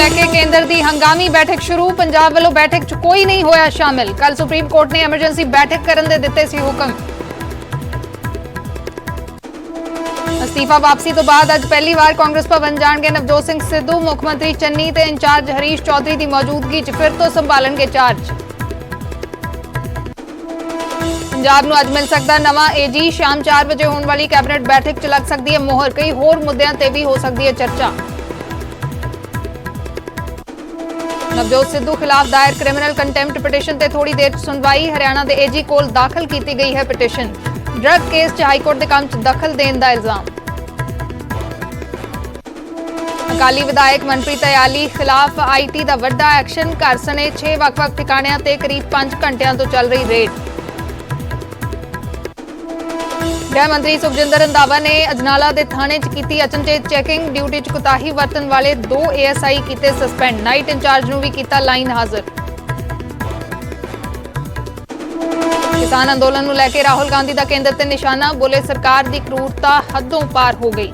लैके केंद्र की हंगामी बैठक शुरू। पंजाब वालों बैठक च कोई नहीं होया शामिल। कल सुप्रीम कोर्ट ने एमरजेंसी बैठक करने दे दिते सी हुक्म। अस्तीफा वापसी तो बाद अज पहली बार कांग्रेस भवन जाणगे नवजोत सिंह सिद्धू। मुख्यमंत्री चन्नी ते इंचार्ज हरीश चौधरी की मौजूदगी च फिर तो संभालणगे चार्ज। पंजाब नूं अज मिल सकदा नवां एजी। शाम 4 बजे होने वाली कैबिनेट बैठक च लग सकती है मोहर। कई होर मुद्दों ते भी हो सकती है चर्चा। नवजोत सिद्धू खिलाफ दायर क्रिमिनल कंटेम्प्ट पिटिशन ते थोड़ी देर सुनवाई। हरियाणा के एजी कोल दाखिल की गई है पिटिशन। ड्रग केस च हाईकोर्ट के काम च दखल देने का इल्जाम। अकाली विधायक मनप्रीत अयाली खिलाफ IT का वड्डा एक्शन। घर सने 6 वख-वख ठिकाणियां ते करीब 5 घंटियां तो चल रही रेड। गृह मंत्री सुखजिंदर रंधावा ने अजनाला के थाने च की अचनचेत चैकिंग। ड्यूटी च कोताही वरतन वाले 2 ASI किए सस्पेंड। नाइट इंचार्ज नूं भी किया लाइन हाजिर। किसान अंदोलन नूं लैके राहुल गांधी का केंद्र ते निशाना। बोले सरकार की क्रूरता हदों पार हो गई।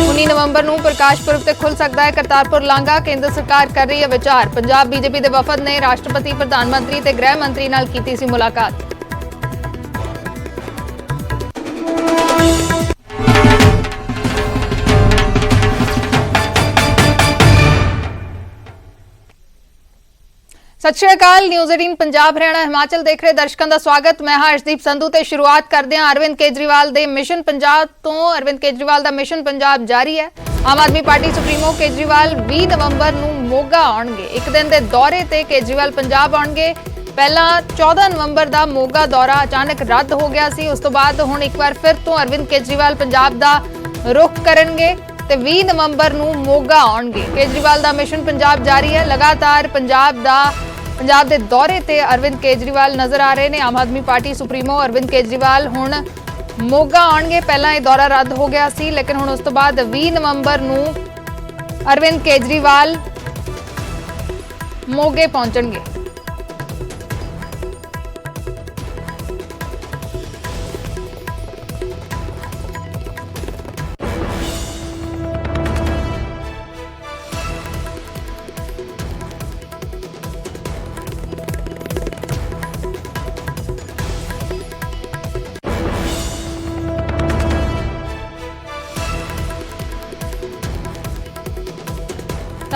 19 नवंबर नूं प्रकाश पुरब ते खुल सकता है करतारपुर लांघा। केंद्र सरकार कर रही है विचार। पंजाब BJP के वफद ने राष्ट्रपति प्रधानमंत्री ते गृह मंत्री नाल कीती सी मुलाकात। सत श्री अकाल। न्यूज़ 18 पंजाब हरियाणा हिमाचल देख रहे दर्शकों का स्वागत। मैं हाँ अर्शदीप संधू ते शुरुआत करते हैं अरविंद केजरीवाल दे मिशन पंजाब तो। अरविंद केजरीवाल का मिशन पंजाब जारी है। आम आदमी पार्टी सुप्रीमो केजरीवाल 20 नवंबर नूं मोगा आउणगे। एक दिन के दौरे ते केजरीवाल पंजाब आउणगे। पहला 14 नवंबर का मोगा दौरा अचानक रद्द हो गया सी। उस तो बाद हुण एक बार फिर तो अरविंद केजरीवाल पंजाब का रुख करनगे ते 20 नवंबर नूं मोगा आउणगे। केजरीवाल का मिशन पंजाब जारी है। लगातार पंजाब के दौरे ते अरविंद केजरीवाल नजर आ रहे हैं। आम आदमी पार्टी सुप्रीमो अरविंद केजरीवाल हुण मोगा आउणगे। पहला यह दौरा रद्द हो गया सी लेकिन हुण उस तो बाद 20 नवंबर नूं अरविंद केजरीवाल मोगे पहुंचणगे।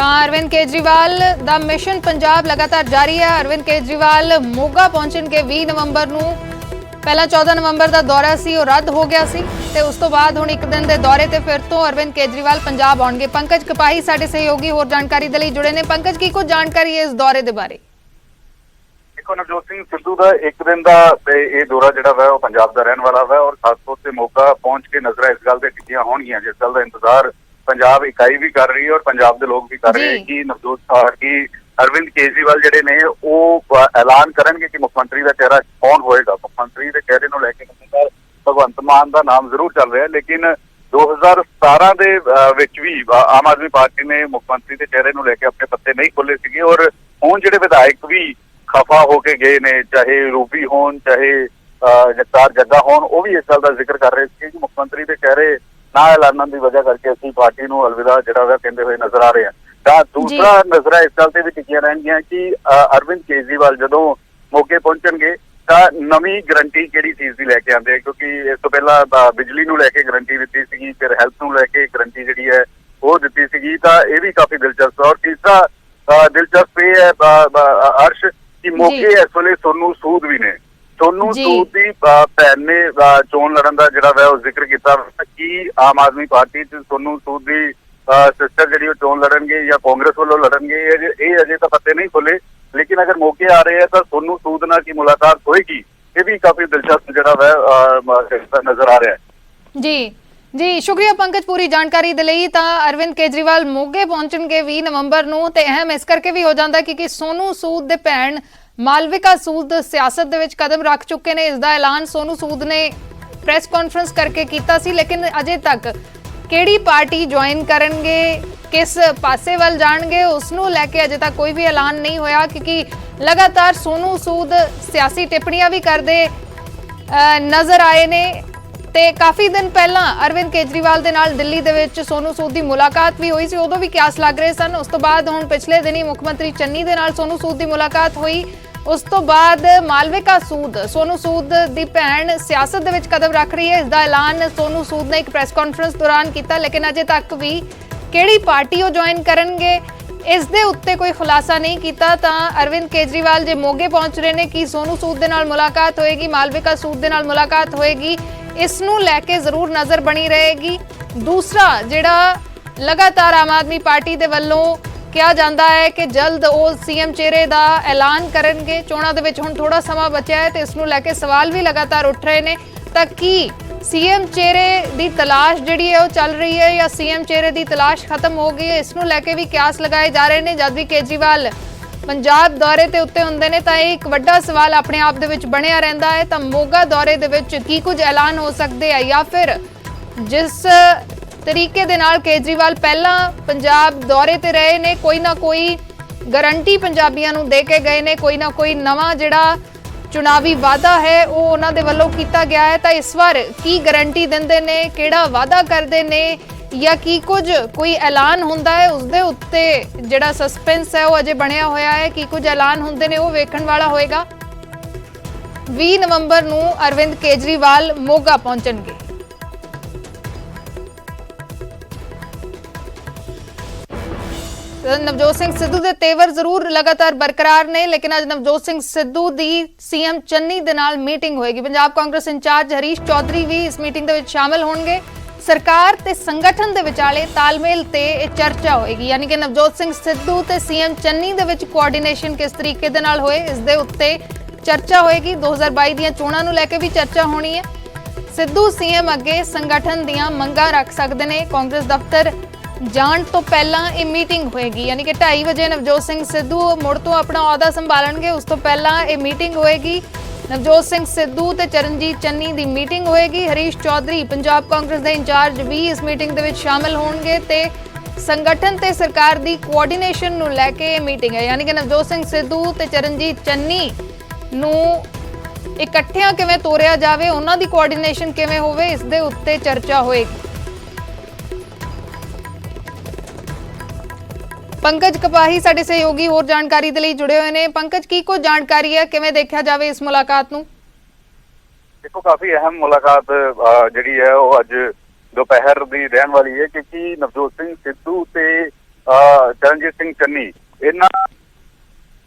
अरविंद केजरीवाल का मिशन पंजाब लगातार जारी है। अरविंद केजरीवाल मोगा पहुंचणगे 20 नवंबर नूं। पहला 14 नवंबर का दौरा सी वो रद्द हो गया सी ते उस तो बाद हुण एक दिन के दौरे ते फिर तो अरविंद केजरीवाल पंजाब आउणगे। पंकज कपाही साडे सहयोगी होर जानकारी दे लई जुड़े ने। पंकज की कुछ जानकारी है इस दौरे के बारे? देखो नवजोत सिंह सिद्धू का एक दिन का यह दौरा जिहड़ा वा पंजाब का रहने वाला वा और खास तौर से मोगा पहुंच के नजर इस गल ते टिकियां होणगियां जिस गल का इंतजार पंजाब इकाई भी कर रही है और पंजाब के लोग भी कर रहे हैं कि नवजोत की अरविंद केजरीवाल जिहड़े ने वो ऐलान करेंगे कि मुख्यमंत्री का चेहरा कौन होएगा। मुख्यमंत्री के चेहरे को लैके भगवंत मान का नाम जरूर चल रहा है लेकिन 2017 के विच भी आम आदमी पार्टी ने मुख्यमंत्री के चेहरे को लैके अपने पत्ते नहीं खोले थे और हुण जिहड़े विधायक भी खफा होके गए ने चाहे रूबी होन चाहे जगतार जग्गा होन वो भी इस गल का जिक्र कर रहे थे कि मुख्यमंत्री के चेहरे ना ऐलान की वजह करके असी पार्टी को अलविदा जिहड़ा कहते हुए नजर आ रहे हैं। दूसरा नजर इस गल से भी टिकियां रहनगियां कि अरविंद केजरीवाल जदों मौके पहुंचणगे तां नवीं गरंटी किहड़ी चीज़ की लैके आंदे क्योंकि इस तो पहला बिजली नूं लैके गरंटी दित्ती सीगी फिर हैल्थ नूं लैके गरंटी जिहड़ी है वो दित्ती सीगी तां इह भी काफी दिलचस्प और तीसरा दिलचस्प यह है अर्श कि मौके इस वेले सोनू सूद भी ने। सोनू सूद की भैन ने चोन लड़न का जिहड़ा वा जिक्र किया कि आम आदमी पार्टी च सोनू सूद की सिस्टर जिहड़ी चोन लड़नगे या कांग्रेस वालों लड़नगे ये अजे तो पत्ते नहीं खोले लेकिन अगर मौके आ रहे हैं तो सोनू सूद नाल की मुलाकात होएगी ये भी काफी दिलचस्प जिहड़ा वा नजर आ रहा है। जी शुक्रिया पंकज पूरी जानकारी दे लई। तां अरविंद केजरीवाल मोगे पहुंचणगे 20 नवंबर नूं ते अहम इस करके भी हो जाता क्योंकि सोनू सूद दे भैन मालविका सूद सियासत दे विच कदम रख चुके ने। इसका ऐलान सोनू सूद ने प्रेस कॉन्फ्रेंस करके कीता सी लेकिन अजे तक किहड़ी पार्टी ज्वाइन करनगे किस पासे वल जाणगे उसनूं लैके अजे तक कोई भी ऐलान नहीं होया क्योंकि लगातार सोनू सूद सियासी टिप्पणियां भी करते नजर आए ने ਤੇ ਕਾਫੀ ਦਿਨ ਪਹਿਲਾਂ ਅਰਵਿੰਦ ਕੇਜਰੀਵਾਲ ਦੇ ਨਾਲ ਦਿੱਲੀ ਦੇ ਵਿੱਚ ਸੋਨੂ ਸੂਦ ਦੀ ਮੁਲਾਕਾਤ ਵੀ ਹੋਈ ਸੀ। ਉਦੋਂ ਵੀ ਕਿਆਸ ਲੱਗ ਰਹੇ ਸਨ। ਉਸ ਤੋਂ ਬਾਅਦ ਹੁਣ ਪਿਛਲੇ ਦਿਨੀ ਮੁੱਖ ਮੰਤਰੀ ਚੰਨੀ ਦੇ ਨਾਲ ਸੋਨੂ ਸੂਦ ਦੀ ਮੁਲਾਕਾਤ ਹੋਈ। ਉਸ ਤੋਂ ਬਾਅਦ ਮਾਲਵਿਕਾ ਸੂਦ, ਸੋਨੂ ਸੂਦ ਦੀ ਭੈਣ, ਸਿਆਸਤ ਦੇ ਵਿੱਚ ਕਦਮ ਰੱਖ ਰਹੀ ਹੈ। ਇਸ ਦਾ ਐਲਾਨ ਸੋਨੂ ਸੂਦ ਨੇ ਇੱਕ ਪ੍ਰੈਸ ਕਾਨਫਰੰਸ ਦੌਰਾਨ ਕੀਤਾ, ਲੇਕਿਨ ਅਜੇ ਤੱਕ ਵੀ ਕਿਹੜੀ ਪਾਰਟੀ ਉਹ ਜੁਆਇਨ ਕਰਨਗੇ ਇਸ ਦੇ ਉੱਤੇ ਕੋਈ ਖੁਲਾਸਾ ਨਹੀਂ ਕੀਤਾ। ਤਾਂ ਅਰਵਿੰਦ ਕੇਜਰੀਵਾਲ ਜੇ ਮੋਗੇ ਪਹੁੰਚ ਰਹੇ ਨੇ ਕਿ ਸੋਨੂ ਸੂਦ ਦੇ ਨਾਲ ਮੁਲਾਕਾਤ ਹੋਏਗੀ, ਮਾਲਵਿਕਾ ਸੂਦ ਦੇ ਨਾਲ ਮੁਲਾਕਾਤ ਹੋਏਗੀ, ਇਸ ਨੂੰ ਲੈ ਕੇ ਜ਼ਰੂਰ ਨਜ਼ਰ ਬਣੀ ਰਹੇਗੀ। ਦੂਸਰਾ ਜਿਹੜਾ ਲਗਾਤਾਰ ਆਮ ਆਦਮੀ ਪਾਰਟੀ ਦੇ ਵੱਲੋਂ ਕਿਹਾ ਜਾਂਦਾ ਹੈ ਕਿ ਜਲਦ ਉਹ ਸੀਐਮ ਚਿਹਰੇ ਦਾ ਐਲਾਨ ਕਰਨਗੇ। ਚੋਣਾਂ ਦੇ ਵਿੱਚ ਹੁਣ ਥੋੜਾ ਸਮਾਂ ਬਚਿਆ ਹੈ ਤੇ ਇਸ ਨੂੰ ਲੈ ਕੇ ਸਵਾਲ ਵੀ ਲਗਾਤਾਰ ਉੱਠ ਰਹੇ ਨੇ। ਤਾਂ ਕੀ ਸੀਐਮ ਚਿਹਰੇ ਦੀ ਤਲਾਸ਼ ਜਿਹੜੀ ਹੈ ਉਹ ਚੱਲ ਰਹੀ ਹੈ ਜਾਂ ਸੀਐਮ ਚਿਹਰੇ ਦੀ ਤਲਾਸ਼ ਖਤਮ ਹੋ ਗਈ ਹੈ? ਇਸ ਨੂੰ ਲੈ ਕੇ ਵੀ ਕਿਆਸ ਲਗਾਏ ਜਾ ਰਹੇ ਨੇ। ਜਦ ਵੀ ਕੇਜਰੀਵਾਲ ਪੰਜਾਬ ਦੌਰੇ ਤੇ ਉੱਤੇ ਹੁੰਦੇ ਨੇ ਤਾਂ ਇਹ ਇੱਕ ਵੱਡਾ ਸਵਾਲ ਆਪਣੇ ਆਪ ਦੇ ਵਿੱਚ ਬਣਿਆ ਰਹਿੰਦਾ ਹੈ। ਤਾਂ ਮੋਗਾ ਦੌਰੇ ਦੇ ਵਿੱਚ ਕੀ ਕੁਝ ਐਲਾਨ ਹੋ ਸਕਦੇ ਆ, ਜਾਂ ਫਿਰ ਜਿਸ ਤਰੀਕੇ ਦੇ ਨਾਲ ਕੇਜਰੀਵਾਲ ਪਹਿਲਾਂ ਪੰਜਾਬ ਦੌਰੇ ਤੇ ਰਹੇ ਨੇ, ਕੋਈ ਨਾ ਕੋਈ ਗਾਰੰਟੀ ਪੰਜਾਬੀਆਂ ਨੂੰ ਦੇ ਕੇ ਗਏ ਨੇ, ਕੋਈ ਨਾ ਕੋਈ ਨਵਾਂ ਜਿਹੜਾ ਚੁਣਾਵੀ ਵਾਅਦਾ ਹੈ ਉਹ ਉਹਨਾਂ ਦੇ ਵੱਲੋਂ ਕੀਤਾ ਗਿਆ ਹੈ। ਤਾਂ ਇਸ ਵਾਰ ਕੀ ਗਾਰੰਟੀ ਦਿੰਦੇ ਨੇ, ਕਿਹੜਾ ਵਾਅਦਾ ਕਰਦੇ ਨੇ, ਜਾਂ ਕੀ ਕੁਝ ਕੋਈ ਐਲਾਨ ਹੁੰਦਾ ਹੈ, ਉਸ ਦੇ ਉੱਤੇ ਜਿਹੜਾ ਸਸਪੈਂਸ ਹੈ ਉਹ ਅਜੇ ਬਣਿਆ ਹੋਇਆ ਹੈ। ਕੀ ਕੁਝ ਐਲਾਨ ਹੁੰਦੇ ਨੇ ਉਹ ਵੇਖਣ ਵਾਲਾ ਹੋਏਗਾ। 20 ਨਵੰਬਰ ਨੂੰ ਅਰਵਿੰਦ ਕੇਜਰੀਵਾਲ ਮੋਗਾ ਪਹੁੰਚਣਗੇ। ਨਵਜੋਤ ਸਿੰਘ ਸਿੱਧੂ ਦੇ ਤੇਵਰ ਜ਼ਰੂਰ ਲਗਾਤਾਰ ਬਰਕਰਾਰ ਨੇ, ਲੇਕਿਨ ਅੱਜ ਨਵਜੋਤ ਸਿੰਘ ਸਿੱਧੂ ਦੀ ਸੀਐਮ ਚੰਨੀ ਦੇ ਨਾਲ ਮੀਟਿੰਗ ਹੋਏਗੀ। ਪੰਜਾਬ ਕਾਂਗਰਸ ਇੰਚਾਰਜ ਹਰੀਸ਼ ਚੌਧਰੀ ਵੀ ਇਸ ਮੀਟਿੰਗ ਦੇ ਵਿੱਚ ਸ਼ਾਮਲ ਹੋਣਗੇ। ਸਰਕਾਰ ਤੇ ਸੰਗਠਨ ਦੇ ਵਿਚਾਲੇ ਤਾਲਮੇਲ ਤੇ ਇਹ ਚਰਚਾ ਹੋਏਗੀ, ਯਾਨੀ ਕਿ ਨਵਜੋਤ ਸਿੰਘ ਸਿੱਧੂ ਤੇ ਸੀਐਮ ਚੰਨੀ ਦੇ ਵਿੱਚ ਕੋਆਰਡੀਨੇਸ਼ਨ ਕਿਸ ਤਰੀਕੇ ਦੇ ਨਾਲ ਹੋਏ, ਇਸ ਦੇ ਉੱਤੇ ਚਰਚਾ ਹੋਏਗੀ। 2022 ਦੀਆਂ ਚੋਣਾਂ ਨੂੰ ਲੈ ਕੇ ਵੀ ਚਰਚਾ ਹੋਣੀ ਹੈ। ਸਿੱਧੂ ਸੀਐਮ ਅੱਗੇ ਸੰਗਠਨ ਦੀਆਂ ਮੰਗਾਂ ਰੱਖ ਸਕਦੇ ਨੇ। ਕਾਂਗਰਸ ਦਫ਼ਤਰ ਜਾਣ ਤੋਂ ਪਹਿਲਾਂ ਇਹ ਮੀਟਿੰਗ ਹੋਏਗੀ, ਯਾਨੀ ਕਿ 2:30 ਵਜੇ ਨਵਜੋਤ ਸਿੰਘ ਸਿੱਧੂ ਮੁੜ ਤੋਂ ਆਪਣਾ ਅਹੁਦਾ ਸੰਭਾਲਣਗੇ। ਉਸ ਤੋਂ ਪਹਿਲਾਂ ਇਹ ਮੀਟਿੰਗ ਹੋਏਗੀ। ਨਵਜੋਤ ਸਿੰਘ ਸਿੱਧੂ ਤੇ ਚਰਨਜੀਤ ਚੰਨੀ ਦੀ ਮੀਟਿੰਗ ਹੋਏਗੀ। ਹਰੀਸ਼ ਚੌਧਰੀ ਪੰਜਾਬ ਕਾਂਗਰਸ ਦੇ ਇੰਚਾਰਜ ਵੀ ਇਸ ਮੀਟਿੰਗ ਦੇ ਵਿੱਚ ਸ਼ਾਮਲ ਹੋਣਗੇ ਤੇ ਸੰਗਠਨ ਤੇ ਸਰਕਾਰ ਦੀ ਕੋਆਰਡੀਨੇਸ਼ਨ ਨੂੰ ਲੈ ਕੇ ਇਹ ਮੀਟਿੰਗ ਹੈ, ਯਾਨੀ ਕਿ ਨਵਜੋਤ ਸਿੰਘ ਸਿੱਧੂ ਤੇ ਚਰਨਜੀਤ ਚੰਨੀ ਨੂੰ ਇਕੱਠਿਆਂ ਕਿਵੇਂ ਤੋਰਿਆ ਜਾਵੇ, ਉਹਨਾਂ ਦੀ ਕੋਆਰਡੀਨੇਸ਼ਨ ਕਿਵੇਂ ਹੋਵੇ, ਇਸ ਦੇ ਉੱਤੇ ਚਰਚਾ ਹੋਏਗੀ। ਪੰਕਜ ਕਪਾਹੀ ਸਾਡੇ ਸਹਿਯੋਗੀ ਹੋਰ ਜਾਣਕਾਰੀ ਦੇ ਲਈ ਜੁੜੇ ਹੋਏ ਨੇ। ਪੰਕਜ, ਕੀ ਕੋਈ ਜਾਣਕਾਰੀ ਹੈ, ਕਿਵੇਂ ਦੇਖਿਆ ਜਾਵੇ ਇਸ ਮੁਲਾਕਾਤ ਨੂੰ? ਦੇਖੋ, ਕਾਫੀ ਅਹਿਮ ਮੁਲਾਕਾਤ ਜਿਹੜੀ ਹੈ ਉਹ ਅੱਜ ਦੁਪਹਿਰ ਦੀ ਰਹਿਣ ਵਾਲੀ ਹੈ, ਕਿਉਂਕਿ ਨਵਜੋਤ ਸਿੰਘ ਸਿੱਧੂ ਤੇ ਚਰਨਜੀਤ ਸਿੰਘ ਚੰਨੀ ਇਹਨਾਂ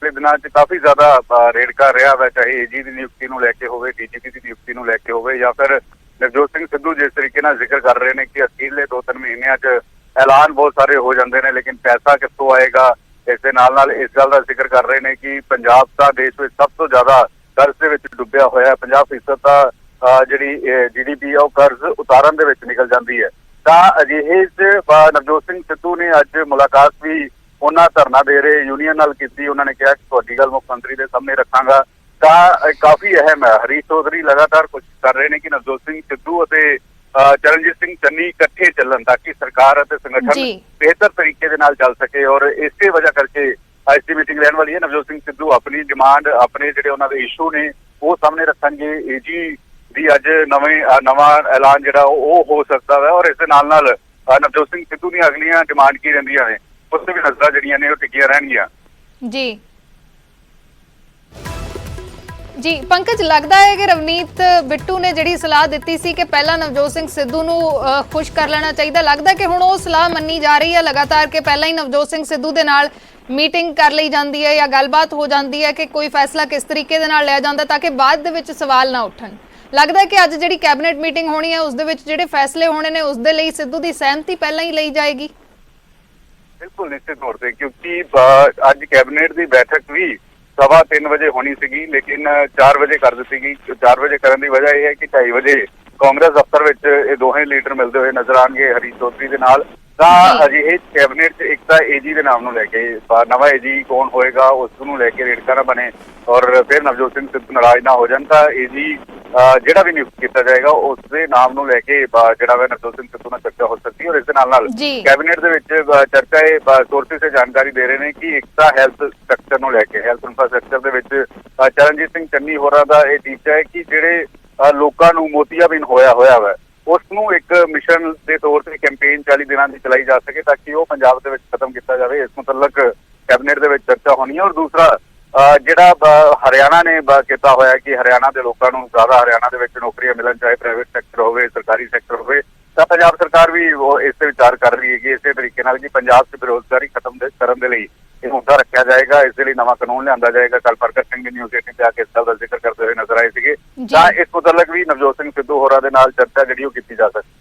ਦਿਨਾਂ 'ਚ ਕਾਫੀ ਜ਼ਿਆਦਾ ਰੇੜਕਾ ਰਿਹਾ ਵਾ, ਚਾਹੇ ਏਜੀ ਦੀ ਨਿਯੁਕਤੀ ਨੂੰ ਲੈ ਕੇ ਹੋਵੇ, ਡੀਜੀਪੀ ਦੀ ਨਿਯੁਕਤੀ ਨੂੰ ਲੈ ਕੇ ਹੋਵੇ, ਜਾਂ ਫਿਰ ਨਵਜੋਤ ਸਿੰਘ ਸਿੱਧੂ ਜਿਸ ਤਰੀਕੇ ਨਾਲ ਜ਼ਿਕਰ ਕਰ ਰਹੇ ਨੇ ਕਿ ਅਖੀਰਲੇ 2-3 ਮਹੀਨਿਆਂ 'ਚ ਐਲਾਨ ਬਹੁਤ ਸਾਰੇ ਹੋ ਜਾਂਦੇ ਨੇ, ਲੇਕਿਨ ਪੈਸਾ ਕਿੱਥੋਂ ਆਏਗਾ। ਇਸ ਦੇ ਨਾਲ ਇਸ ਗੱਲ ਦਾ ਜ਼ਿਕਰ ਕਰ ਰਹੇ ਨੇ ਕਿ ਪੰਜਾਬ ਤਾਂ ਦੇਸ਼ ਵਿੱਚ ਸਭ ਤੋਂ ਜ਼ਿਆਦਾ ਕਰਜ਼ ਦੇ ਵਿੱਚ ਡੁੱਬਿਆ ਹੋਇਆ ਹੈ। 50% ਦਾ ਜਿਹੜੀ GDP ਹੈ ਉਹ ਕਰਜ਼ ਉਤਾਰਨ ਦੇ ਵਿੱਚ ਨਿਕਲ ਜਾਂਦੀ ਹੈ। ਤਾਂ ਅਜਿਹੇ 'ਚ ਨਵਜੋਤ ਸਿੰਘ ਸਿੱਧੂ ਨੇ ਅੱਜ ਮੁਲਾਕਾਤ ਵੀ ਉਹਨਾਂ ਧਰਨਾ ਦੇ ਰਹੇ ਯੂਨੀਅਨ ਨਾਲ ਕੀਤੀ। ਉਹਨਾਂ ਨੇ ਕਿਹਾ ਕਿ ਤੁਹਾਡੀ ਗੱਲ ਮੁੱਖ ਮੰਤਰੀ ਦੇ ਸਾਹਮਣੇ ਰੱਖਾਂਗਾ। ਤਾਂ ਕਾਫੀ ਅਹਿਮ ਹੈ। ਹਰੀਸ਼ ਚੌਧਰੀ ਲਗਾਤਾਰ ਕੋਸ਼ਿਸ਼ ਕਰ ਰਹੇ ਨੇ ਕਿ ਨਵਜੋਤ ਸਿੰਘ ਸਿੱਧੂ ਅਤੇ ਚਰਨਜੀਤ ਸਿੰਘ ਚੰਨੀ ਇਕੱਠੇ ਚੱਲਣ ਤਾਂ ਕਿ ਸਰਕਾਰ ਅਤੇ ਸੰਗਠਨ ਬਿਹਤਰ ਤਰੀਕੇ ਦੇ ਨਾਲ ਚੱਲ ਸਕੇ, ਔਰ ਇਸੇ ਵਜ੍ਹਾ ਕਰਕੇ ਅੱਜ ਦੀ ਮੀਟਿੰਗ ਰਹਿਣ ਵਾਲੀ ਹੈ। ਨਵਜੋਤ ਸਿੰਘ ਸਿੱਧੂ ਆਪਣੀ ਡਿਮਾਂਡ, ਆਪਣੇ ਜਿਹੜੇ ਉਹਨਾਂ ਦੇ ਇਸ਼ੂ ਨੇ ਉਹ ਸਾਹਮਣੇ ਰੱਖਣਗੇ। ਏਜੀ ਦੀ ਅੱਜ ਨਵਾਂ ਐਲਾਨ ਜਿਹੜਾ ਉਹ ਹੋ ਸਕਦਾ ਹੈ, ਔਰ ਇਸ ਦੇ ਨਾਲ ਨਵਜੋਤ ਸਿੰਘ ਸਿੱਧੂ ਦੀਆਂ ਅਗਲੀਆਂ ਡਿਮਾਂਡ ਕੀ ਰਹਿੰਦੀਆਂ ਨੇ ਉਸ ਤੇ ਵੀ ਨਜ਼ਰਾਂ ਜਿਹੜੀਆਂ ਨੇ ਉਹ ਟਿਕੀਆਂ ਰਹਿਣਗੀਆਂ। ਜੀ ਪੰਕਜ, ਲੱਗਦਾ ਹੈ ਕਿ ਰਵਨੀਤ ਬਿੱਟੂ ਨੇ ਜਿਹੜੀ ਸਲਾਹ ਦਿੱਤੀ ਸੀ ਕਿ ਪਹਿਲਾਂ ਨਵਜੋਤ ਸਿੰਘ ਸਿੱਧੂ ਨੂੰ ਖੁਸ਼ ਕਰ ਲੈਣਾ ਚਾਹੀਦਾ, ਲੱਗਦਾ ਕਿ ਹੁਣ ਉਹ ਸਲਾਹ ਮੰਨੀ ਜਾ ਰਹੀ ਹੈ ਲਗਾਤਾਰ ਕਿ ਪਹਿਲਾਂ ਹੀ ਨਵਜੋਤ ਸਿੰਘ ਸਿੱਧੂ ਦੇ ਨਾਲ ਮੀਟਿੰਗ ਕਰ ਲਈ ਜਾਂਦੀ ਹੈ ਜਾਂ ਗੱਲਬਾਤ ਹੋ ਜਾਂਦੀ ਹੈ ਕਿ ਕੋਈ ਫੈਸਲਾ ਕਿਸ ਤਰੀਕੇ ਦੇ ਨਾਲ ਲਿਆ ਜਾਂਦਾ ਤਾਂ ਕਿ ਬਾਅਦ ਦੇ ਵਿੱਚ ਸਵਾਲ ਨਾ ਉੱਠਣ। ਲੱਗਦਾ ਹੈ ਕਿ ਅੱਜ ਜਿਹੜੀ ਕੈਬਨਿਟ ਮੀਟਿੰਗ ਹੋਣੀ ਹੈ ਉਸ ਦੇ ਵਿੱਚ ਜਿਹੜੇ ਫੈਸਲੇ ਹੋਣੇ ਨੇ ਉਸ ਦੇ ਲਈ ਸਿੱਧੂ ਦੀ ਸਹਿਮਤੀ ਪਹਿਲਾਂ ਹੀ ਲਈ ਜਾਏਗੀ। ਬਿਲਕੁਲ ਨਿਸ਼ਚਿਤ ਤੌਰ ਤੇ, ਕਿਉਂਕਿ ਅੱਜ ਕੈਬਨਿਟ ਦੀ ਬੈਠਕ ਵੀ 3:15 ਵਜੇ ਹੋਣੀ ਸੀਗੀ, ਲੇਕਿਨ 4 ਵਜੇ ਕਰ ਦਿੱਤੀ ਗਈ। 4 ਵਜੇ ਕਰਨ ਦੀ ਵਜ੍ਹਾ ਇਹ ਹੈ ਕਿ 2:30 ਵਜੇ ਕਾਂਗਰਸ ਦਫ਼ਤਰ ਵਿੱਚ ਇਹ ਦੋਹੇ ਲੀਡਰ ਮਿਲਦੇ ਹੋਏ ਨਜ਼ਰ ਆਉਣਗੇ ਹਰੀਸ਼ ਚੌਧਰੀ ਦੇ ਨਾਲ। ਤਾਂ ਅਜਿਹੇ ਕੈਬਨਿਟ 'ਚ ਇੱਕ ਤਾਂ ਏਜੀ ਦੇ ਨਾਮ ਨੂੰ ਲੈ ਕੇ, ਨਵਾਂ ਏਜੀ ਕੌਣ ਹੋਏਗਾ ਉਸ ਨੂੰ ਲੈ ਕੇ ਰੇੜਕਾ ਨਾ ਬਣੇ ਔਰ ਫਿਰ ਨਵਜੋਤ ਸਿੰਘ ਸਿੱਧੂ ਨਾਰਾਜ਼ ਨਾ ਹੋ ਜਾਣ। ਤਾਂ ਏਜੀ ਜਿਹੜਾ ਵੀ ਨਿਯੁਕਤ ਕੀਤਾ ਜਾਏਗਾ ਉਸ ਦੇ ਨਾਮ ਨੂੰ ਲੈ ਕੇ ਜਿਹੜਾ ਵਾ ਨਵਜੋਤ ਸਿੰਘ ਸਿੱਧੂ ਨਾਲ ਚਰਚਾ ਹੋ ਸਕਦੀ ਹੈ। ਔਰ ਇਸ ਦੇ ਨਾਲ ਕੈਬਨਿਟ ਦੇ ਵਿੱਚ ਚਰਚਾ ਇਹ ਸੋਰਸਿਸ ਸੇ ਜਾਣਕਾਰੀ ਦੇ ਰਹੇ ਨੇ ਕਿ ਇੱਕ ਤਾਂ ਹੈਲਥ ਸਟਰਕਚਰ ਨੂੰ ਲੈ ਕੇ, ਹੈਲਥ ਇਨਫਰਾਸਟਰਕਚਰ ਦੇ ਵਿੱਚ ਚਰਨਜੀਤ ਸਿੰਘ ਚੰਨੀ ਹੋਰਾਂ ਦਾ ਇਹ ਟੀਚਾ ਹੈ ਕਿ ਜਿਹੜੇ ਲੋਕਾਂ ਨੂੰ ਮੋਤੀਆਬਿੰਦ ਹੋਇਆ ਵਾ, ਉਸ ਨੂੰ ਇੱਕ ਮਿਸ਼ਨ ਦੇ ਤੌਰ ਤੇ ਕੈਂਪੇਨ 40 ਦਿਨਾਂ ਦੀ ਚਲਾਈ ਜਾ ਸਕੇ ਤਾਂ ਕਿ ਉਹ ਪੰਜਾਬ ਦੇ ਵਿੱਚ ਖਤਮ ਕੀਤਾ ਜਾਵੇ। ਇਸ ਮੁਤਲਕ ਕੈਬਨਿਟ ਦੇ ਵਿੱਚ ਚਰਚਾ ਹੋਣੀ ਹੈ। ਔਰ ਦੂਸਰਾ ਜਿਹੜਾ ਹਰਿਆਣਾ ਨੇ ਕੀਤਾ ਹੋਇਆ ਕਿ ਹਰਿਆਣਾ ਦੇ ਲੋਕਾਂ ਨੂੰ ਜ਼ਿਆਦਾ ਹਰਿਆਣਾ ਦੇ ਵਿੱਚ ਨੌਕਰੀਆਂ ਮਿਲਣ, ਚਾਹੇ ਪ੍ਰਾਈਵੇਟ ਸੈਕਟਰ ਹੋਵੇ, ਸਰਕਾਰੀ ਸੈਕਟਰ ਹੋਵੇ, ਤਾਂ ਪੰਜਾਬ ਸਰਕਾਰ ਵੀ ਉਹ ਇਸ ਤੇ ਵਿਚਾਰ ਕਰ ਰਹੀ ਹੈ ਕਿ ਇਸੇ ਤਰੀਕੇ ਨਾਲ ਕਿ ਪੰਜਾਬ 'ਚ ਬੇਰੁਜ਼ਗਾਰੀ ਖਤਮ ਕਰਨ ਦੇ ਲਈ ਇਹ ਮੁੱਦਾ ਰੱਖਿਆ ਜਾਏਗਾ। ਇਸ ਦੇ ਲਈ ਨਵਾਂ ਕਾਨੂੰਨ ਲਿਆਂਦਾ ਜਾਏਗਾ। ਕੱਲ ਪ੍ਰਗਟ ਸਿੰਘ ਦੀ ਨਿਊਜ਼ 18 ਤੇ ਆ ਕੇ ਇਸ ਗੱਲ ਦਾ ਜ਼ਿਕਰ ਕਰਦੇ ਹੋਏ ਨਜ਼ਰ ਆਏ ਸੀਗੇ। ਤਾਂ ਇਸ ਮੁਤਲਕ ਵੀ ਨਵਜੋਤ ਸਿੰਘ ਸਿੱਧੂ ਹੋਰਾਂ ਦੇ ਨਾਲ ਚਰਚਾ ਜਿਹੜੀ ਉਹ ਕੀਤੀ ਜਾ ਸਕਦੀ।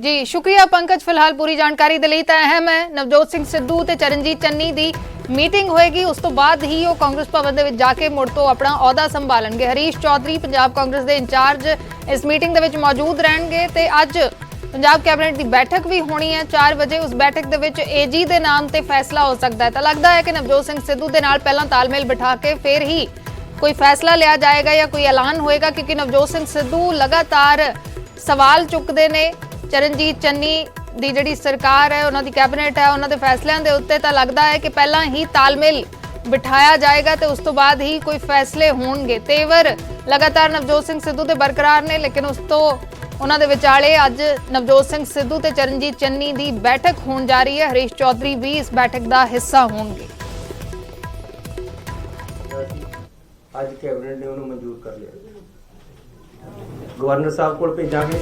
ਜੀ ਸ਼ੁਕਰੀਆ ਪੰਕਜ, ਫਿਲਹਾਲ ਪੂਰੀ ਜਾਣਕਾਰੀ ਦੇ ਲਈ। ਤਾਂ ਅਹਿਮ ਹੈ ਨਵਜੋਤ ਸਿੰਘ ਸਿੱਧੂ ਤੇ ਚਰਨਜੀਤ ਚੰਨੀ ਦੀ ਮੀਟਿੰਗ ਹੋਏਗੀ, ਉਸ ਤੋਂ ਬਾਅਦ ਹੀ ਉਹ ਕਾਂਗਰਸ ਭਵਨ ਦੇ ਵਿੱਚ ਜਾ ਕੇ ਮੁੜ ਤੋਂ ਆਪਣਾ ਅਹੁਦਾ ਸੰਭਾਲਣਗੇ। ਹਰੀਸ਼ ਚੌਧਰੀ ਪੰਜਾਬ ਕਾਂਗਰਸ ਦੇ ਇੰਚਾਰਜ ਇਸ ਮੀਟਿੰਗ ਦੇ ਵਿੱਚ ਮੌਜੂਦ ਰਹਿਣਗੇ ਤੇ ਅੱਜ ਪੰਜਾਬ ਕੈਬਨਿਟ ਦੀ ਬੈਠਕ ਵੀ ਹੋਣੀ ਹੈ 4 ਵਜੇ। ਉਸ ਬੈਠਕ ਦੇ ਵਿੱਚ ਏਜੀ ਦੇ ਨਾਮ ਤੇ ਫੈਸਲਾ ਹੋ ਸਕਦਾ ਹੈ। ਤਾਂ ਲੱਗਦਾ ਹੈ ਕਿ ਨਵਜੋਤ ਸਿੰਘ ਸਿੱਧੂ ਦੇ ਨਾਲ ਪਹਿਲਾਂ ਤਾਲਮੇਲ ਬਿਠਾ ਕੇ ਫਿਰ ਹੀ ਕੋਈ ਫੈਸਲਾ ਲਿਆ ਜਾਏਗਾ ਜਾਂ ਕੋਈ ਐਲਾਨ ਹੋਏਗਾ, ਕਿਉਂਕਿ ਨਵਜੋਤ ਸਿੰਘ ਸਿੱਧੂ ਲਗਾਤਾਰ ਸਵਾਲ ਚੁੱਕਦੇ ਨੇ ਚਰਨਜੀਤ ਚੰਨੀ ਦੀ ਜਿਹੜੀ ਸਰਕਾਰ ਹੈ, ਉਹਨਾਂ ਦੀ ਕੈਬਨਿਟ ਹੈ, ਉਹਨਾਂ ਦੇ ਫੈਸਲਿਆਂ ਦੇ ਉੱਤੇ। ਤਾਂ ਲੱਗਦਾ ਹੈ ਕਿ ਪਹਿਲਾਂ ਹੀ ਤਾਲਮੇਲ ਬਿਠਾਇਆ ਜਾਏਗਾ ਤੇ ਉਸ ਤੋਂ ਬਾਅਦ ਹੀ ਕੋਈ ਫੈਸਲੇ ਹੋਣਗੇ। ਤੇਵਰ ਲਗਾਤਾਰ ਨਵਜੋਤ ਸਿੰਘ ਸਿੱਧੂ ਦੇ ਬਰਕਰਾਰ ਨੇ, ਲੇਕਿਨ ਉਸ ਤੋਂ ਉਹਨਾਂ ਦੇ ਵਿਚਾਲੇ ਅੱਜ ਨਵਜੋਤ ਸਿੰਘ ਸਿੱਧੂ ਤੇ ਚਰਨਜੀਤ ਚੰਨੀ ਦੀ ਬੈਠਕ ਹੋਣ ਜਾ ਰਹੀ ਹੈ। ਹਰੀਸ਼ ਚੌਧਰੀ ਵੀ ਇਸ ਬੈਠਕ ਦਾ ਹਿੱਸਾ ਹੋਣਗੇ। ਅੱਜ ਕੈਬਨਿਟ ਨੇ ਉਹਨੂੰ ਮਨਜ਼ੂਰ ਕਰ ਲਿਆ, ਗਵਰਨਰ ਸਾਹਿਬ ਕੋਲ ਭੇਜਾਂਗੇ।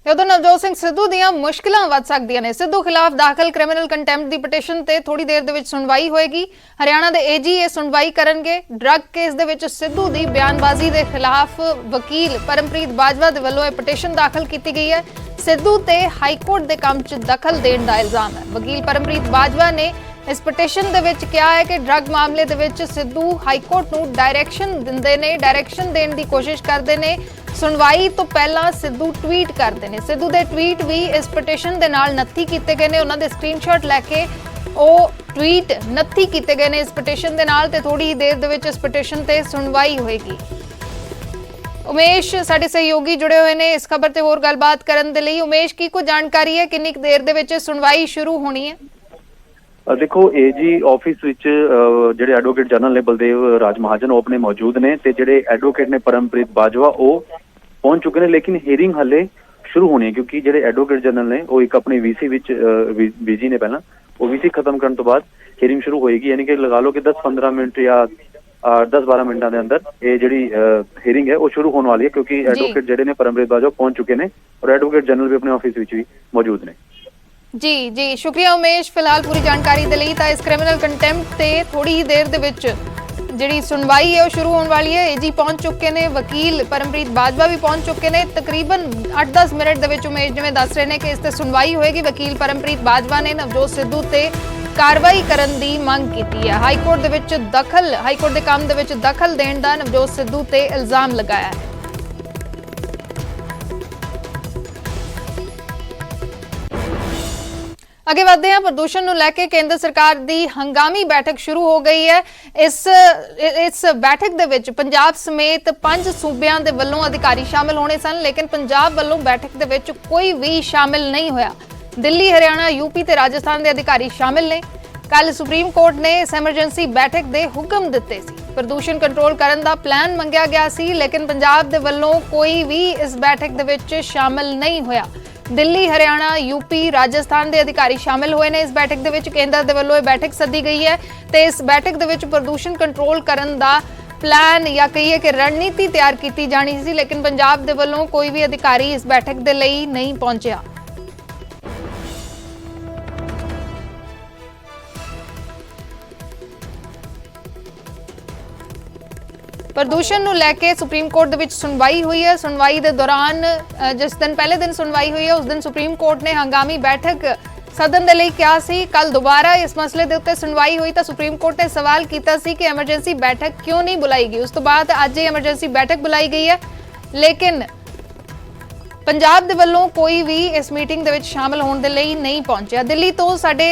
ਉਦੋਂ ਨਵਜੋਤ ਸਿੰਘ ਸਿੱਧੂ ਦੀਆਂ ਮੁਸ਼ਕਿਲਾਂ ਵੱਧ ਸਕਦੀਆਂ ਨੇ। ਸਿੱਧੂ ਖਿਲਾਫ ਦਾਖਲ ਕ੍ਰਿਮੀਨਲ ਕੰਟੈਂਪਟ ਦੀ ਪਟੀਸ਼ਨ ਤੇ ਥੋੜੀ ਦੇਰ ਦੇ ਵਿੱਚ ਸੁਣਵਾਈ ਹੋਏਗੀ। ਹਰਿਆਣਾ ਦੇ ਏਜੀ ਇਹ ਸੁਣਵਾਈ ਕਰਨਗੇ। ਡਰੱਗ ਕੇਸ ਦੇ ਵਿੱਚ ਸਿੱਧੂ ਦੀ ਬਿਆਨਬਾਜ਼ੀ ਦੇ ਖਿਲਾਫ ਵਕੀਲ ਪਰਮਪ੍ਰੀਤ ਬਾਜਵਾ ਦੇ ਵੱਲੋਂ ਇਹ ਪਟੀਸ਼ਨ ਦਾਖਲ ਕੀਤੀ ਗਈ ਹੈ। ਸਿੱਧੂ ਤੇ ਹਾਈ ਕੋਰਟ ਦੇ ਕੰਮ 'ਚ ਦਖਲ ਦੇਣ ਦਾ ਇਲਜ਼ਾਮ ਹੈ। ਵਕੀਲ ਪਰਮਪ੍ਰੀਤ ਬਾਜਵਾ ਨੇ ਇਸ ਪਟੀਸ਼ਨ ਦੇ ਵਿੱਚ ਕਿਹਾ ਹੈ ਕਿ ਡਰੱਗ ਮਾਮਲੇ ਦੇ ਵਿੱਚ ਸਿੱਧੂ ਹਾਈ ਕੋਰਟ ਨੂੰ ਡਾਇਰੈਕਸ਼ਨ ਦੇਣ ਦੀ ਕੋਸ਼ਿਸ਼ ਕਰਦੇ ਨੇ। ਸੁਣਵਾਈ ਤੋਂ ਪਹਿਲਾਂ ਸਿੱਧੂ ਟਵੀਟ ਕਰਦੇ ਨੇ। ਸਿੱਧੂ ਦੇ ਟਵੀਟ ਵੀ ਇਸ ਪਟੀਸ਼ਨ ਦੇ ਨਾਲ ਨੱਥੀ ਕੀਤੇ ਗਏ ਨੇ। ਉਹਨਾਂ ਦੇ ਸਕਰੀਨਸ਼ਾਟ ਲੈ ਕੇ ਉਹ ਟਵੀਟ ਨੱਥੀ ਕੀਤੇ ਗਏ ਨੇ ਇਸ ਪਟੀਸ਼ਨ ਦੇ ਨਾਲ ਤੇ ਥੋੜੀ ਹੀ ਦੇਰ ਦੇ ਵਿੱਚ ਇਸ ਪਟੀਸ਼ਨ ਤੇ ਸੁਣਵਾਈ ਹੋਏਗੀ। ਉਮੇਸ਼ ਸਾਡੇ ਸਹਿਯੋਗੀ ਜੁੜੇ ਹੋਏ ਨੇ ਇਸ ਖਬਰ ਤੇ ਹੋਰ ਗੱਲਬਾਤ ਕਰਨ ਦੇ ਲਈ। ਉਮੇਸ਼, ਕੀ ਕੋਈ ਜਾਣਕਾਰੀ ਹੈ ਕਿੰਨੀ ਦੇਰ ਦੇ ਵਿੱਚ ਸੁਣਵਾਈ ਸ਼ੁਰੂ ਹੋਣੀ ਹੈ? देखो एजी ऑफिस विच ਜਿਹੜੇ ਐਡਵੋਕੇਟ ਜਨਰਲ ਨੇ ਬਲਦੇਵ ਰਾਜ ਮਹਾਜਨ ਉਹ ਆਪਣੇ ਮੌਜੂਦ ਨੇ ਤੇ ਜਿਹੜੇ ਐਡਵੋਕੇਟ ਨੇ ਪਰਮਪ੍ਰੀਤ ਬਾਜਵਾ ਉਹ ਪਹੁੰਚ ਚੁੱਕੇ ਨੇ, ਲੇਕਿਨ ਹੀਅਰਿੰਗ ਹਲੇ ਸ਼ੁਰੂ ਹੋਣੀ ਹੈ ਕਿਉਂਕਿ ਜਿਹੜੇ ਐਡਵੋਕੇਟ ਜਨਰਲ ਨੇ ਉਹ ਇੱਕ ਆਪਣੀ ਵੀਸੀ ਵਿੱਚ ਬਿਜੀ ਨੇ। ਪਹਿਲਾਂ ਉਹ ਵੀਸੀ ਖਤਮ ਕਰਨ ਤੋਂ ਬਾਅਦ ਹੀਅਰਿੰਗ ਸ਼ੁਰੂ ਹੋਏਗੀ, ਯਾਨੀ ਕਿ ਲਗਾ ਲਓ ਕਿ 10-15 ਮਿੰਟ ਜਾਂ 10-12 ਮਿੰਟਾਂ ਦੇ ਅੰਦਰ ਇਹ ਜਿਹੜੀ ਹੀਅਰਿੰਗ ਹੈ ਉਹ ਸ਼ੁਰੂ ਹੋਣ ਵਾਲੀ ਹੈ ਕਿਉਂਕਿ ਐਡਵੋਕੇਟ ਜਿਹੜੇ ਨੇ ਪਰਮਪ੍ਰੀਤ ਬਾਜਵਾ ਪਹੁੰਚ ਚੁੱਕੇ ਨੇ ਔਰ ਐਡਵੋਕੇਟ ਜਨਰਲ ਵੀ ਆਪਣੇ ਆਫਿਸ ਵਿੱਚ ਵੀ ਮੌਜੂਦ ਨੇ। ਜੀ ਸ਼ੁਕਰੀਆ ਉਮੇਸ਼, ਫਿਲਹਾਲ ਪੂਰੀ ਜਾਣਕਾਰੀ ਦੇ ਲਈ। ਤਾਂ ਇਸ ਕ੍ਰਿਮੀਨਲ ਕੰਟੈਂਪਟ ਤੇ ਥੋੜੀ ਹੀ ਦੇਰ ਦੇ ਵਿੱਚ ਜਿਹੜੀ ਸੁਣਵਾਈ ਹੈ ਉਹ ਸ਼ੁਰੂ ਹੋਣ ਵਾਲੀ ਹੈ। ਏਜੀ ਪਹੁੰਚ ਚੁੱਕੇ ਨੇ, ਵਕੀਲ ਪਰਮਪ੍ਰੀਤ ਬਾਜਵਾ ਵੀ ਪਹੁੰਚ ਚੁੱਕੇ ਨੇ। ਤਕਰੀਬਨ 8-10 ਮਿੰਟ ਦੇ ਵਿੱਚ ਉਮੇਸ਼ ਜਿਵੇਂ ਦੱਸ ਰਹੇ ਨੇ ਕਿ ਇਸ ਤੇ ਸੁਣਵਾਈ ਹੋਏਗੀ। ਵਕੀਲ ਪਰਮਪ੍ਰੀਤ ਬਾਜਵਾ ਨੇ ਨਵਜੋਤ ਸਿੱਧੂ ਤੇ ਕਾਰਵਾਈ ਕਰਨ ਦੀ ਮੰਗ ਕੀਤੀ ਹੈ। ਹਾਈ ਕੋਰਟ ਦੇ ਕੰਮ ਦੇ ਵਿੱਚ ਦਖਲ ਦੇਣ ਦਾ ਨਵਜੋਤ ਸਿੱਧੂ ਤੇ ਇਲਜ਼ਾਮ ਲਗਾਇਆ ਹੈ। ਅੱਗੇ ਵਧਦੇ ਹਾਂ। ਪ੍ਰਦੂਸ਼ਣ ਨੂੰ ਲੈ ਕੇ ਕੇਂਦਰ ਸਰਕਾਰ ਦੀ ਹੰਗਾਮੀ ਬੈਠਕ ਸ਼ੁਰੂ ਹੋ ਗਈ ਹੈ। ਇਸ ਬੈਠਕ ਦੇ ਵਿੱਚ ਪੰਜਾਬ ਸਮੇਤ 5 ਸੂਬਿਆਂ ਦੇ ਵੱਲੋਂ ਅਧਿਕਾਰੀ ਸ਼ਾਮਲ ਹੋਣੇ ਸਨ, ਲੇਕਿਨ ਪੰਜਾਬ ਵੱਲੋਂ ਬੈਠਕ ਦੇ ਵਿੱਚ ਕੋਈ ਵੀ ਸ਼ਾਮਲ ਨਹੀਂ ਹੋਇਆ। ਦਿੱਲੀ, ਹਰਿਆਣਾ, ਯੂਪੀ ਤੇ ਰਾਜਸਥਾਨ ਦੇ ਅਧਿਕਾਰੀ ਸ਼ਾਮਲ ਨੇ। ਕੱਲ ਸੁਪਰੀਮ ਕੋਰਟ ਨੇ ਇਸ ਐਮਰਜੈਂਸੀ ਬੈਠਕ ਦੇ ਹੁਕਮ ਦਿੱਤੇ ਸੀ। ਪ੍ਰਦੂਸ਼ਣ ਕੰਟਰੋਲ ਕਰਨ ਦਾ ਪਲਾਨ ਮੰਗਿਆ ਗਿਆ ਸੀ, ਲੇਕਿਨ ਪੰਜਾਬ ਦੇ ਵੱਲੋਂ ਕੋਈ ਵੀ ਇਸ ਬੈਠਕ ਦੇ ਵਿੱਚ ਸ਼ਾਮਲ ਨਹੀਂ ਹੋਇਆ। ਦਿੱਲੀ, ਹਰਿਆਣਾ, ਯੂਪੀ, ਰਾਜਸਥਾਨ ਦੇ ਅਧਿਕਾਰੀ ਸ਼ਾਮਿਲ ਹੋਏ ਨੇ ਇਸ ਬੈਠਕ ਦੇ ਵਿੱਚ। ਕੇਂਦਰ ਦੇ ਵੱਲੋਂ ਇਹ ਬੈਠਕ ਸੱਦੀ ਗਈ ਹੈ ਤੇ ਇਸ ਬੈਠਕ ਦੇ ਵਿੱਚ ਪ੍ਰਦੂਸ਼ਣ ਕੰਟਰੋਲ ਕਰਨ ਦਾ ਪਲਾਨ ਜਾਂ ਕਹੀਏ ਕਿ ਰਣਨੀਤੀ ਤਿਆਰ ਕੀਤੀ ਜਾਣੀ ਸੀ, ਲੇਕਿਨ ਪੰਜਾਬ ਦੇ ਵੱਲੋਂ ਕੋਈ ਵੀ ਅਧਿਕਾਰੀ ਇਸ ਬੈਠਕ ਦੇ ਲਈ ਨਹੀਂ ਪਹੁੰਚਿਆ। ਪ੍ਰਦੂਸ਼ਣ ਨੂੰ ਲੈ ਕੇ ਸੁਪਰੀਮ ਕੋਰਟ ਦੇ ਵਿੱਚ ਸੁਣਵਾਈ ਹੋਈ ਹੈ। ਸੁਣਵਾਈ ਦੇ ਦੌਰਾਨ ਜਿਸ ਦਿਨ ਪਹਿਲੇ ਦਿਨ ਸੁਣਵਾਈ ਹੋਈ ਹੈ ਉਸ ਦਿਨ ਸੁਪਰੀਮ ਕੋਰਟ ਨੇ ਹੰਗਾਮੀ ਬੈਠਕ ਸਦਨ ਦੇ ਲਈ ਕਿਹਾ ਸੀ। ਕੱਲ ਦੁਬਾਰਾ ਇਸ ਮਸਲੇ ਦੇ ਉੱਤੇ ਸੁਣਵਾਈ ਹੋਈ ਤਾਂ ਸੁਪਰੀਮ ਕੋਰਟ ਨੇ ਸਵਾਲ ਕੀਤਾ ਸੀ ਕਿ ਐਮਰਜੈਂਸੀ ਬੈਠਕ ਕਿਉਂ ਨਹੀਂ ਬੁਲਾਈ ਗਈ। ਉਸ ਤੋਂ ਬਾਅਦ ਅੱਜ ਇਹ ਐਮਰਜੈਂਸੀ ਬੈਠਕ ਬੁਲਾਈ ਗਈ ਹੈ, ਲੇਕਿਨ ਪੰਜਾਬ ਦੇ ਵੱਲੋਂ ਕੋਈ ਵੀ ਇਸ ਮੀਟਿੰਗ ਦੇ ਵਿੱਚ ਸ਼ਾਮਲ ਹੋਣ ਦੇ ਲਈ ਨਹੀਂ ਪਹੁੰਚਿਆ। ਦਿੱਲੀ ਤੋਂ ਸਾਡੇ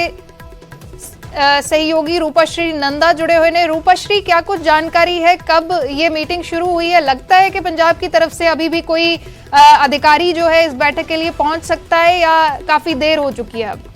सहयोगी रूपाश्री नंदा जुड़े हुए ने। रूपाश्री, क्या कुछ जानकारी है कब ये मीटिंग शुरू हुई है? लगता है कि पंजाब की तरफ से अभी भी कोई अधिकारी जो है इस बैठक के लिए पहुंच सकता है या काफी देर हो चुकी है अब?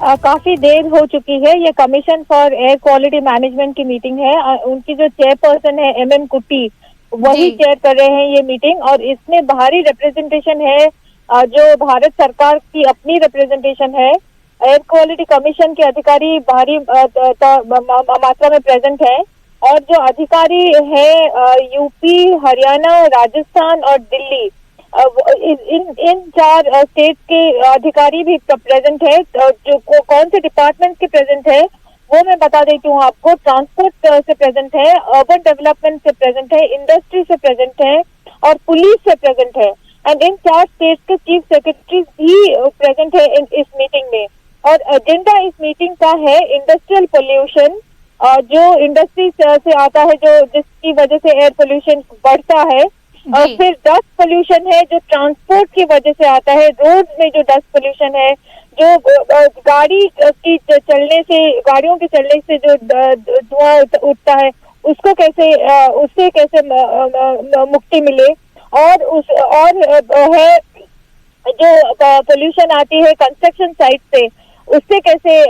काफी देर हो चुकी है। ये commission for air quality management की मीटिंग है। उनकी जो चेयरपर्सन है MM कुट्टी, वही जी। चेयर कर रहे हैं ये मीटिंग। और इसमें बाहरी रिप्रेजेंटेशन है, जो भारत सरकार की अपनी रिप्रेजेंटेशन है। एयर क्वालिटी कमीशन के अधिकारी बाहरी मात्रा में प्रेजेंट है, और जो अधिकारी है यूपी, हरियाणा, राजस्थान और दिल्ली, इन 4 स्टेट के अधिकारी भी प्रेजेंट है। जो कौन से डिपार्टमेंट के प्रेजेंट है वो मैं बता देती हूँ आपको। ट्रांसपोर्ट से प्रेजेंट है, अर्बन डेवलपमेंट से प्रेजेंट है, इंडस्ट्री से प्रेजेंट है और पुलिस से प्रेजेंट है। एंड इन 4 स्टेट्स के चीफ सेक्रेटरी भी प्रेजेंट है इस मीटिंग में। और एजेंडा इस मीटिंग का है इंडस्ट्रियल पोल्यूशन, जो इंडस्ट्री से आता है, जो जिसकी वजह से एयर पोल्यूशन बढ़ता है। और फिर डस्ट पोल्यूशन है, जो ट्रांसपोर्ट की वजह से आता है। रोड में जो डस्ट पोल्यूशन है, जो गाड़ी की चलने से, गाड़ियों के चलने से जो धुआं उठता है, उसको कैसे उससे कैसे मुक्ति मिले। और है जो पोल्यूशन आती है कंस्ट्रक्शन साइट से, उससे कैसे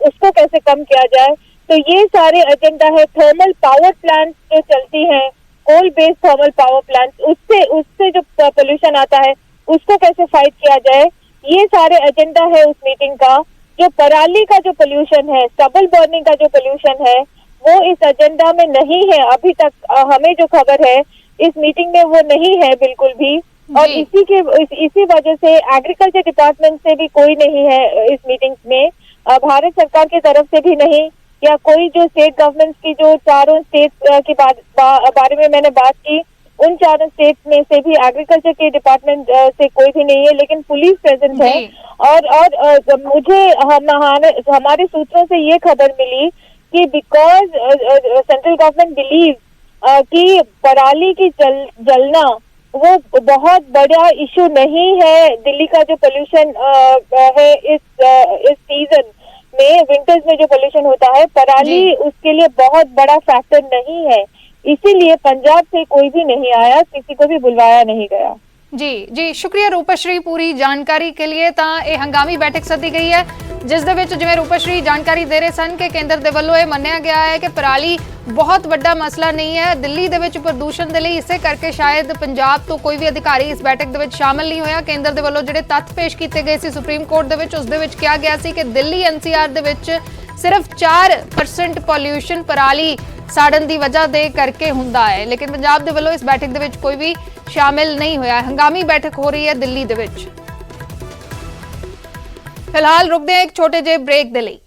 उसको कैसे कम किया जाए। तो ये सारे एजेंडा है। थर्मल पावर प्लांट जो चलती हैं, coal based thermal power plant, उससे जो पोल्यूशन आता है उसको कैसे फाइट किया जाए, ये सारे एजेंडा है उस मीटिंग का। जो पराली का जो पोल्यूशन है, स्टबल बर्निंग का जो पोल्यूशन है, वो इस एजेंडा में नहीं है अभी तक। हमें जो खबर है इस मीटिंग में वो नहीं है बिल्कुल भी। और इसी वजह से एग्रीकल्चर डिपार्टमेंट से भी कोई नहीं है इस मीटिंग में, भारत सरकार की तरफ से भी नहीं, या कोई जो स्टेट गवर्नमेंट की जो 4 स्टेट के बारे में मैंने बात की, उन 4 स्टेट में से भी एग्रीकल्चर के डिपार्टमेंट से कोई भी नहीं है, लेकिन पुलिस प्रेजेंट है। और मुझे हमारे सूत्रों से ये खबर मिली कि बिकॉज सेंट्रल गवर्नमेंट बिलीव कि पराली की जलना वो बहुत बड़ा इशू नहीं है। दिल्ली का जो पोल्यूशन है इस सीजन में, विंटर्स में जो पोल्यूशन होता है, पराली उसके लिए बहुत बड़ा फैक्टर नहीं है। इसीलिए पंजाब से कोई भी नहीं आया, किसी को भी बुलवाया नहीं गया। जी शुक्रिया रूपश्री पूरी जानकारी के लिए। ਤਾਂ ਇਹ ਹੰਗਾਮੀ ਬੈਠਕ ਸੱਦੀ ਗਈ ਹੈ, ਜਿਸ ਦੇ ਵਿੱਚ ਜਿਵੇਂ ਰੂਪश्री ਜਾਣਕਾਰੀ ਦੇ ਰਹੇ ਸਨ ਕਿ ਕੇਂਦਰ ਦੇ ਵੱਲੋਂ ਇਹ ਮੰਨਿਆ ਗਿਆ ਹੈ ਕਿ ਪਰਾਲੀ ਬਹੁਤ ਵੱਡਾ ਮਸਲਾ ਨਹੀਂ ਹੈ ਦਿੱਲੀ ਦੇ ਵਿੱਚ ਪ੍ਰਦੂਸ਼ਣ ਦੇ ਲਈ। ਇਸੇ ਕਰਕੇ ਸ਼ਾਇਦ ਪੰਜਾਬ ਤੋਂ ਕੋਈ ਵੀ ਅਧਿਕਾਰੀ ਇਸ ਬੈਠਕ ਦੇ ਵਿੱਚ ਸ਼ਾਮਲ ਨਹੀਂ ਹੋਇਆ। ਕੇਂਦਰ ਦੇ ਵੱਲੋਂ ਜਿਹੜੇ ਤੱਥ ਪੇਸ਼ ਕੀਤੇ ਗਏ ਸੀ ਸੁਪਰੀਮ ਕੋਰਟ ਦੇ ਵਿੱਚ, ਉਸ ਦੇ ਵਿੱਚ ਕਿਹਾ ਗਿਆ ਸੀ ਕਿ ਦਿੱਲੀ NCR ਦੇ ਵਿੱਚ ਸਿਰਫ 4% ਪੋਲਿਊਸ਼ਨ ਪਰਾਲੀ ਸਾੜਨ ਦੀ ਵਜ੍ਹਾ ਦੇ ਕਰਕੇ ਹੁੰਦਾ ਹੈ, ਲੇਕਿਨ ਪੰਜਾਬ ਦੇ ਵੱਲੋਂ ਇਸ ਬੈਠਕ ਦੇ ਵਿੱਚ ਕੋਈ ਵੀ ਸ਼ਾਮਿਲ ਨਹੀਂ ਹੋਇਆ। ਹੰਗਾਮੀ ਬੈਠਕ ਹੋ ਰਹੀ ਹੈ ਦਿੱਲੀ ਦੇ ਵਿੱਚ। ਫਿਲਹਾਲ ਰੁਕਦੇ ਹਾਂ ਇੱਕ ਛੋਟੇ ਜਿਹੇ ਬ੍ਰੇਕ ਦੇ ਲਈ।